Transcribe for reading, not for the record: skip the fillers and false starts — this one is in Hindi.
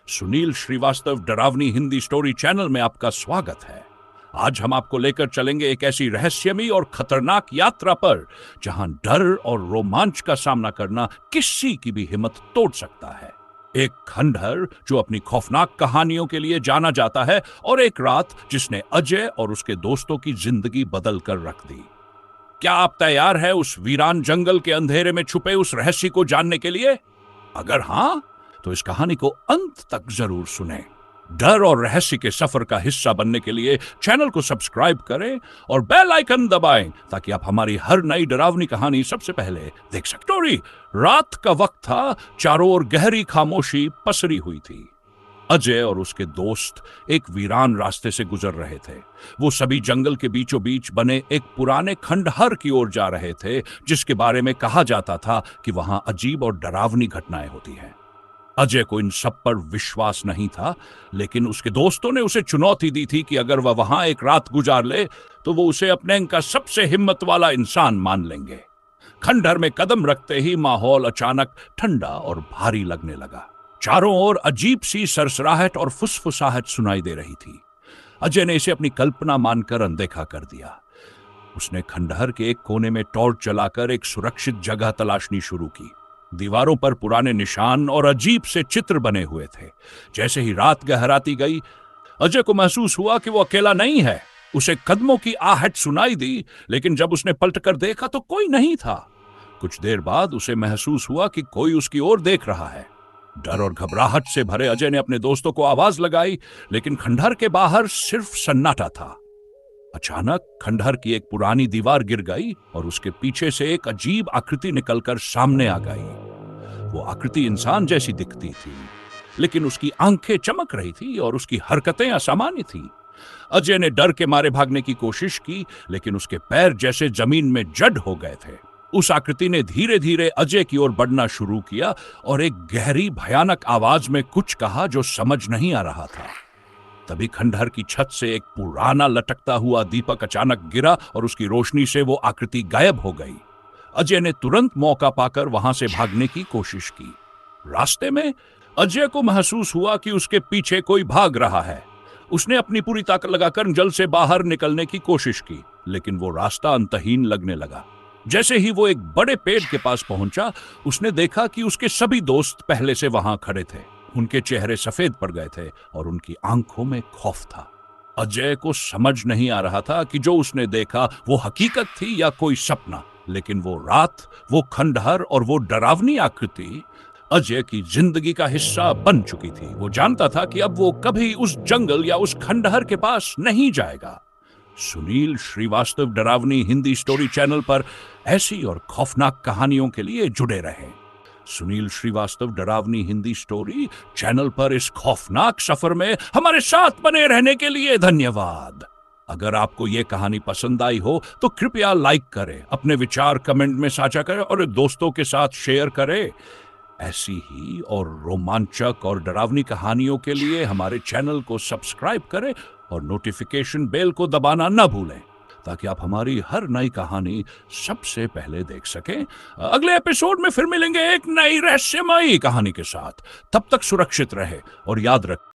सुनील श्रीवास्तव डरावनी हिंदी स्टोरी चैनल में आपका स्वागत है। आज हम आपको लेकर चलेंगे एक ऐसी रहस्यमयी और खतरनाक यात्रा पर जहां डर और रोमांच का सामना करना किसी की भी हिम्मत तोड़ सकता है। एक खंडहर जो अपनी खौफनाक कहानियों के लिए जाना जाता है, और एक रात जिसने अजय और उसके दोस्तों की जिंदगी बदल कर रख दी। क्या आप तैयार हैं उस वीरान जंगल के अंधेरे में छुपे उस रहस्य को जानने के लिए? अगर हां, तो इस कहानी को अंत तक जरूर सुनें। डर और रहस्य के सफर का हिस्सा बनने के लिए चैनल को सब्सक्राइब करें और बेल आइकन दबाएं ताकि आप हमारी हर नई डरावनी कहानी सबसे पहले देख सकें। स्टोरी। रात का वक्त था, चारों ओर गहरी खामोशी पसरी हुई थी। अजय और उसके दोस्त एक वीरान रास्ते से गुजर रहे थे। वो सभी जंगल के बीचों बीच बने एक पुराने खंडहर की ओर जा रहे थे, जिसके बारे में कहा जाता था कि वहां अजीब और डरावनी घटनाएं होती हैं। अजय को इन सब पर विश्वास नहीं था, लेकिन उसके दोस्तों ने उसे चुनौती दी थी कि अगर वह वहां एक रात गुजार ले तो वो उसे अपने का सबसे हिम्मत वाला इंसान मान लेंगे। खंडहर में कदम रखते ही माहौल अचानक ठंडा और भारी लगने लगा। चारों ओर अजीब सी सरसराहट और फुसफुसाहट सुनाई दे रही थी। अजय ने इसे अपनी कल्पना मानकर अनदेखा कर दिया। उसने खंडहर के एक कोने में टॉर्च जलाकर एक सुरक्षित जगह तलाशनी शुरू की। दीवारों पर पुराने निशान और अजीब से चित्र बने हुए थे। जैसे ही रात गहराती गई, अजय को महसूस हुआ कि वो अकेला नहीं है। उसे कदमों की आहट सुनाई दी, लेकिन जब उसने पलटकर देखा तो कोई नहीं था। कुछ देर बाद उसे महसूस हुआ कि कोई उसकी ओर देख रहा है। डर और घबराहट से भरे अजय ने अपने दोस्तों को आवाज लगाई, लेकिन खंडहर के बाहर सिर्फ सन्नाटा था। अचानक खंडहर की एक पुरानी दीवार गिर गई और उसके पीछे से एक अजीब आकृति निकलकर सामने आ गई। वो आकृति इंसान जैसी दिखती थी, लेकिन उसकी आंखें चमक रही थी और उसकी हरकतें असामान्य थी। अजय ने डर के मारे भागने की कोशिश की, लेकिन उसके पैर जैसे जमीन में जड़ हो गए थे। उस आकृति ने धीरे धीरे अजय की ओर बढ़ना शुरू किया और एक गहरी भयानक आवाज में कुछ कहा जो समझ नहीं आ रहा था। तभी खंडहर की छत से एक पुराना लटकता हुआ दीपक अचानक गिरा और उसकी रोशनी से वो आकृति गायब हो गई। अजय ने तुरंत मौका पाकर वहां से भागने की कोशिश की। रास्ते में अजय को महसूस हुआ कि उसके पीछे कोई भाग रहा है। उसने अपनी पूरी ताकत लगाकर जल से बाहर निकलने की कोशिश की, लेकिन वो रास्ता अंतहीन लगने लगा। जैसे ही वो एक बड़े पेड़ के पास पहुंचा, उसने देखा कि उसके सभी दोस्त पहले से वहां खड़े थे। उनके चेहरे सफेद पड़ गए थे और उनकी आंखों में खौफ था। अजय को समझ नहीं आ रहा था कि जो उसने देखा वो हकीकत थी या कोई सपना, लेकिन वो रात, वो खंडहर और वो डरावनी आकृति अजय की जिंदगी का हिस्सा बन चुकी थी। वो जानता था कि अब वो कभी उस जंगल या उस खंडहर के पास नहीं जाएगा। सुनील श्रीवास्तव डरावनी हिंदी स्टोरी चैनल पर ऐसी और खौफनाक कहानियों के लिए जुड़े रहें। सुनील श्रीवास्तव डरावनी हिंदी स्टोरी चैनल पर इस खौफनाक सफर में हमारे साथ बने रहने के लिए धन्यवाद। अगर आपको यह कहानी पसंद आई हो तो कृपया लाइक करें, अपने विचार कमेंट में साझा करें और दोस्तों के साथ शेयर करें। ऐसी ही और रोमांचक और डरावनी कहानियों के लिए हमारे चैनल को सब्सक्राइब करें और नोटिफिकेशन बेल को दबाना न भूलें, ताकि आप हमारी हर नई कहानी सबसे पहले देख सकें। अगले एपिसोड में फिर मिलेंगे एक नई रहस्यमयी कहानी के साथ। तब तक सुरक्षित रहे और याद रखें,